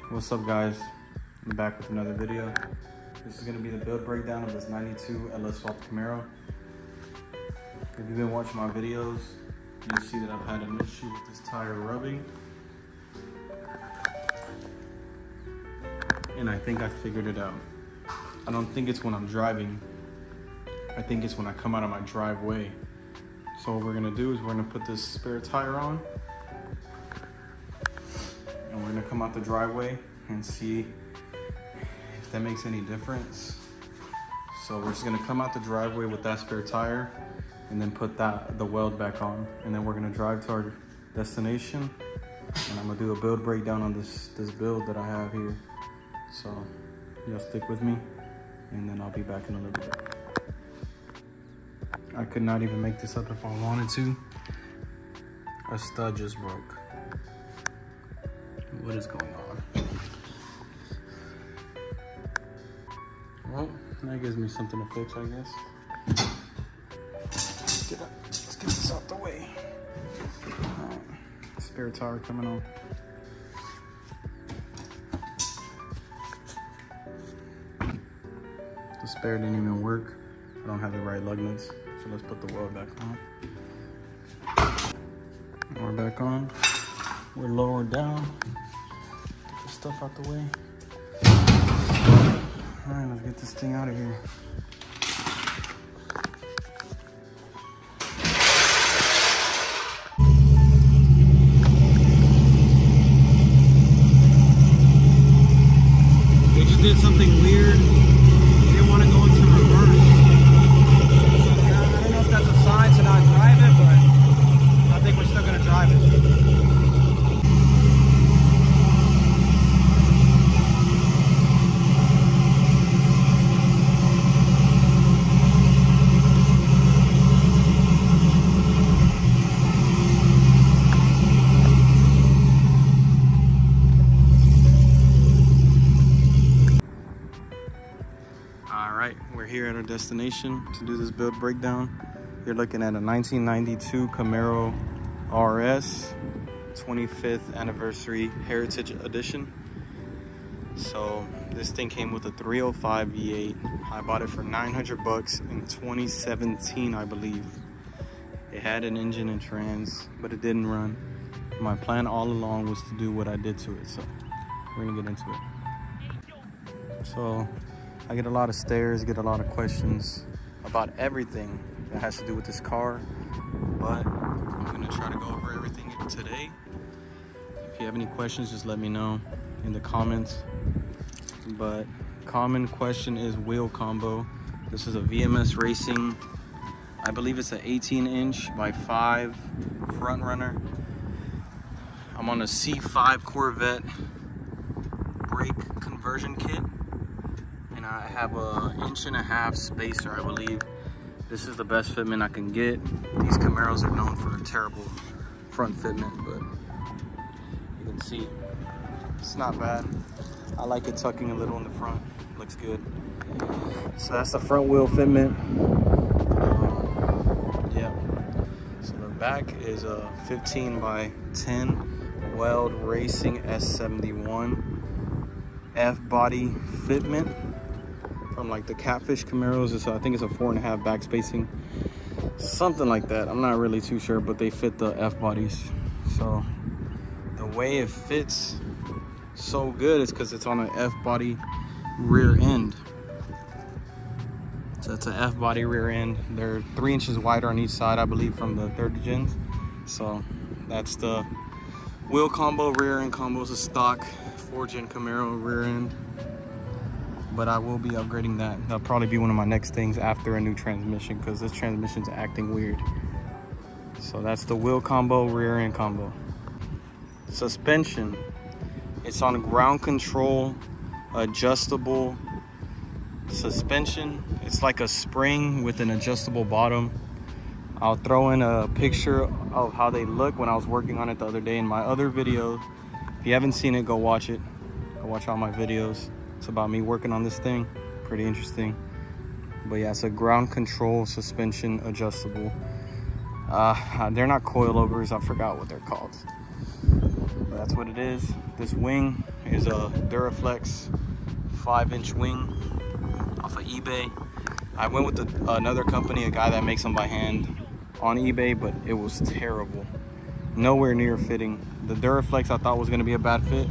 What's up, guys? I'm back with another video. This is going to be the build breakdown of this 92 LS Swap Camaro. If you've been watching my videos, you'll see that I've had an issue with this tire rubbing. And I think I figured it out. I don't think it's when I'm driving. I think it's when I come out of my driveway. So what we're going to do is we're going to put this spare tire on. And we're gonna come out the driveway and see if that makes any difference. So we're just gonna come out the driveway with that spare tire and then put the weld back on. And then we're gonna drive to our destination. And I'm gonna do a build breakdown on this build that I have here. So y'all stick with me and then I'll be back in a little bit. I could not even make this up if I wanted to. A stud just broke. What is going on? Well, that gives me something to fix, I guess. Let's get this out the way. Alright, spare tire coming on. The spare didn't even work. I don't have the right lug nuts, so let's put the weld back on. We're back on. We're lowered down. Stuff out the way. All right, let's get this thing out of here. They just did something weird. They didn't want to go into reverse. So I don't know if that's a sign to not drive it, but I think we're still gonna drive it. We're here at our destination to do this build breakdown. You're looking at a 1992 Camaro RS 25th anniversary Heritage Edition. So this thing came with a 305 V8. I bought it for 900 bucks in 2017, I believe. It had an engine and trans, but it didn't run. My plan all along was to do what I did to it, so we're gonna get into it. So I get a lot of stares, get a lot of questions about everything that has to do with this car, but I'm gonna try to go over everything today. If you have any questions, just let me know in the comments. But common question is wheel combo. This is a VMS Racing, I believe it's an 18-inch by 5 front runner. I'm on a C5 Corvette brake conversion kit. I have an 1.5 inch spacer, I believe. This is the best fitment I can get. These Camaros are known for a terrible front fitment, but you can see it's not bad. I like it tucking a little in the front. Looks good. So that's the front wheel fitment. Yeah. So the back is a 15 by 10 Weld Racing S71 F-body fitment. From like the Catfish Camaros, so I think it's a 4.5 back spacing, something like that. I'm not really too sure, but they fit the F bodies. So the way it fits so good is because it's on an F body rear end. So it's an F body rear end. They're 3 inches wider on each side, I believe, from the 3rd gens. So that's the wheel combo. Rear end combo is a stock 4-gen Camaro rear end. But I will be upgrading that. That'll probably be one of my next things after a new transmission, because this transmission's acting weird. So that's the wheel combo, rear end combo. Suspension. It's on ground control, adjustable suspension. It's like a spring with an adjustable bottom. I'll throw in a picture of how they look when I was working on it the other day in my other video. If you haven't seen it, go watch it. Go watch all my videos. It's about me working on this thing. Pretty interesting. But yeah, it's a ground control suspension adjustable. They're not coilovers. I forgot what they're called. That's what it is. This wing is a Duraflex 5-inch wing off of eBay. I went with another company, a guy that makes them by hand on eBay, but it was terrible. Nowhere near fitting. The Duraflex I thought was gonna be a bad fit,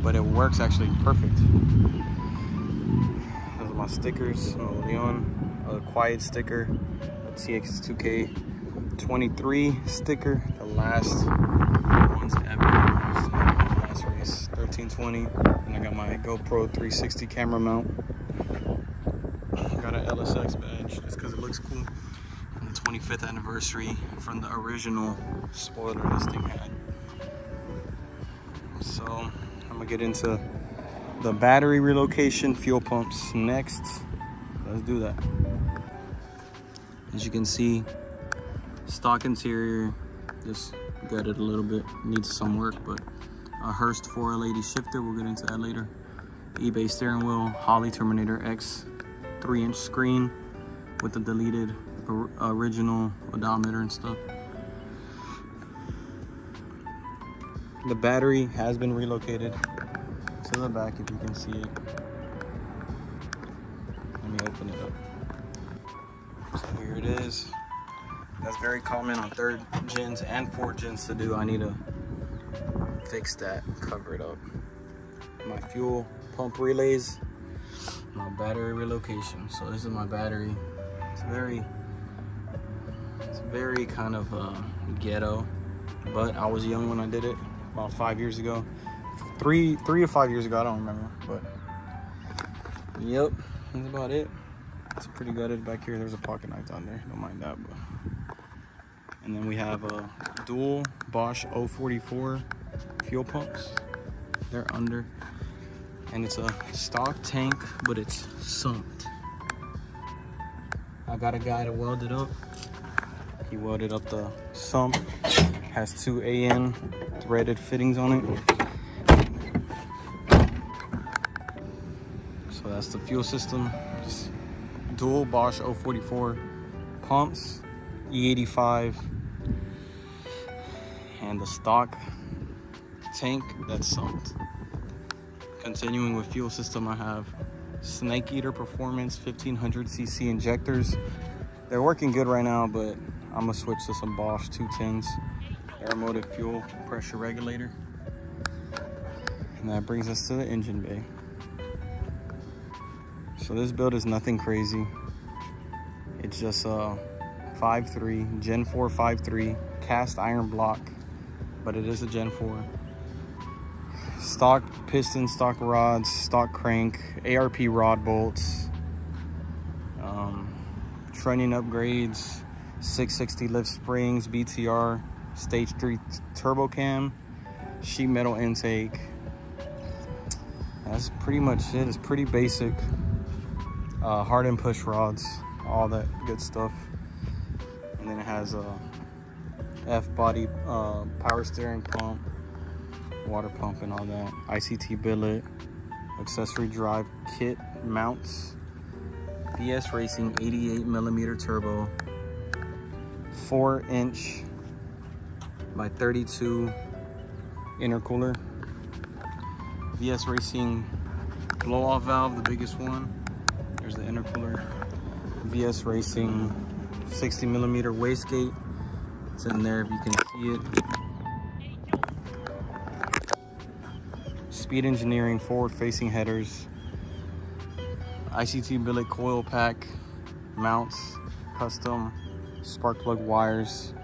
but it works actually perfect. Those are my stickers. Leon, a quiet sticker, a TX2K23 sticker, the last ones ever. Last race, 1320. And I got my GoPro 360 camera mount. Got an LSX badge just because it looks cool. And the 25th anniversary from the original spoiler this thing had. So I'm gonna get into the battery relocation, fuel pumps next. Let's do that. As you can see, stock interior, just gutted a little bit, needs some work, but a Hurst 4L80 shifter, we'll get into that later. eBay steering wheel, Holley Terminator X 3-inch screen with the deleted original odometer and stuff. The battery has been relocated to the back if you can see it. Let me open it up. So here it is. That's very common on 3rd gens and 4th gens to do. I need to fix that, cover it up. My fuel pump relays, my battery relocation. So this is my battery. It's very kind of ghetto, but I was young when I did it, about 5 years ago. Three or 5 years ago, I don't remember, but yep, that's about it. It's pretty gutted back here. There's a pocket knife down there, don't mind that. But and then we have a dual Bosch 044 fuel pumps. They're under, and it's a stock tank, but it's sumped. I got a guy to weld it up. He welded up the sump. Has 2 AN threaded fittings on it. So that's the fuel system. Just dual Bosch 044 pumps, E85, and the stock tank that's sumped. Continuing with fuel system, I have Snake Eater Performance 1500cc injectors. They're working good right now, but I'm gonna switch to some Bosch 210s. Aeromotive fuel pressure regulator. And that brings us to the engine bay. So this build is nothing crazy. It's just a 5.3, Gen 4 5.3, cast iron block, but it is a Gen 4. Stock piston, stock rods, stock crank, ARP rod bolts, trunnion upgrades, 660 lift springs, BTR, stage 3 turbo cam, sheet metal intake. That's pretty much it. It's pretty basic. Hardened push rods, all that good stuff. And then it has a F-body power steering pump, water pump and all that. ICT billet, accessory drive kit mounts, VS Racing 88mm turbo, 4-inch by 32 intercooler, VS Racing blow-off valve, the biggest one. There's the intercooler. VS Racing 60mm wastegate. It's in there if you can see it. Speed Engineering forward-facing headers. ICT billet coil pack mounts, custom spark plug wires.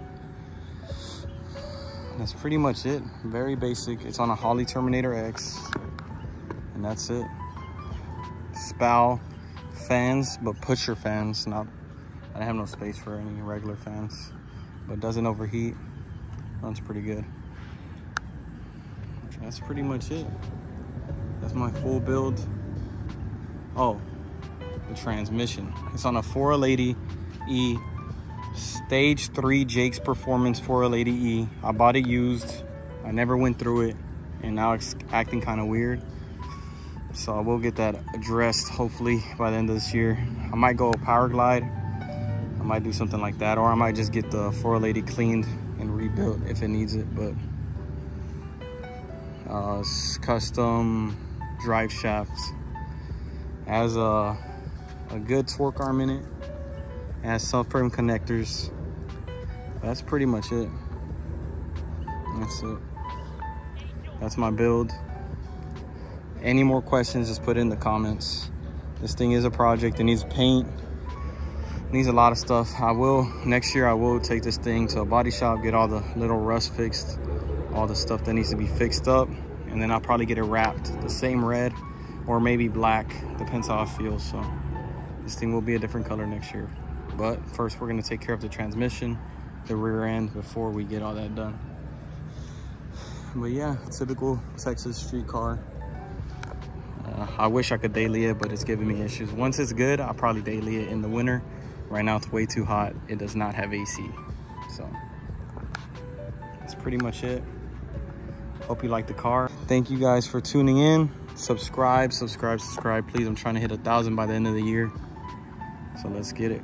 That's pretty much it. Very basic. It's on a Holley Terminator X, and that's it. Spow fans, but pusher fans. Not, I have no space for any regular fans, but doesn't overheat. Runs pretty good. That's pretty much it. That's my full build. Oh, the transmission. It's on a 4L80E, stage 3 Jake's Performance 4L80E. I bought it used. I never went through it, and now it's acting kind of weird. So I will get that addressed hopefully by the end of this year. I might go power glide. I might do something like that, or I might just get the 4L80 cleaned and rebuilt if it needs it. But Custom drive shaft. Has a good torque arm in it. It has subframe connectors. That's pretty much it. That's it. That's my build. Any more questions, just put it in the comments. This thing is a project. It needs paint. It needs a lot of stuff. Next year I will take this thing to a body shop, get all the little rust fixed, all the stuff that needs to be fixed up, and then I'll probably get it wrapped the same red or maybe black, depends how I feel. So this thing will be a different color next year. But first we're gonna take care of the transmission, the rear end, before we get all that done. But yeah, typical Texas street car. I wish I could daily it, but it's giving me issues. Once it's good, I'll probably daily it in the winter. Right now it's way too hot. It does not have AC. So that's pretty much it. Hope you like the car. Thank you guys for tuning in. Subscribe. Please, I'm trying to hit 1,000 by the end of the year. So let's get it.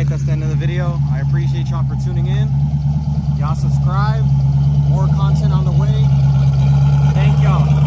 That's the end of the video. I appreciate y'all for tuning in. Y'all subscribe. More content on the way. Thank y'all.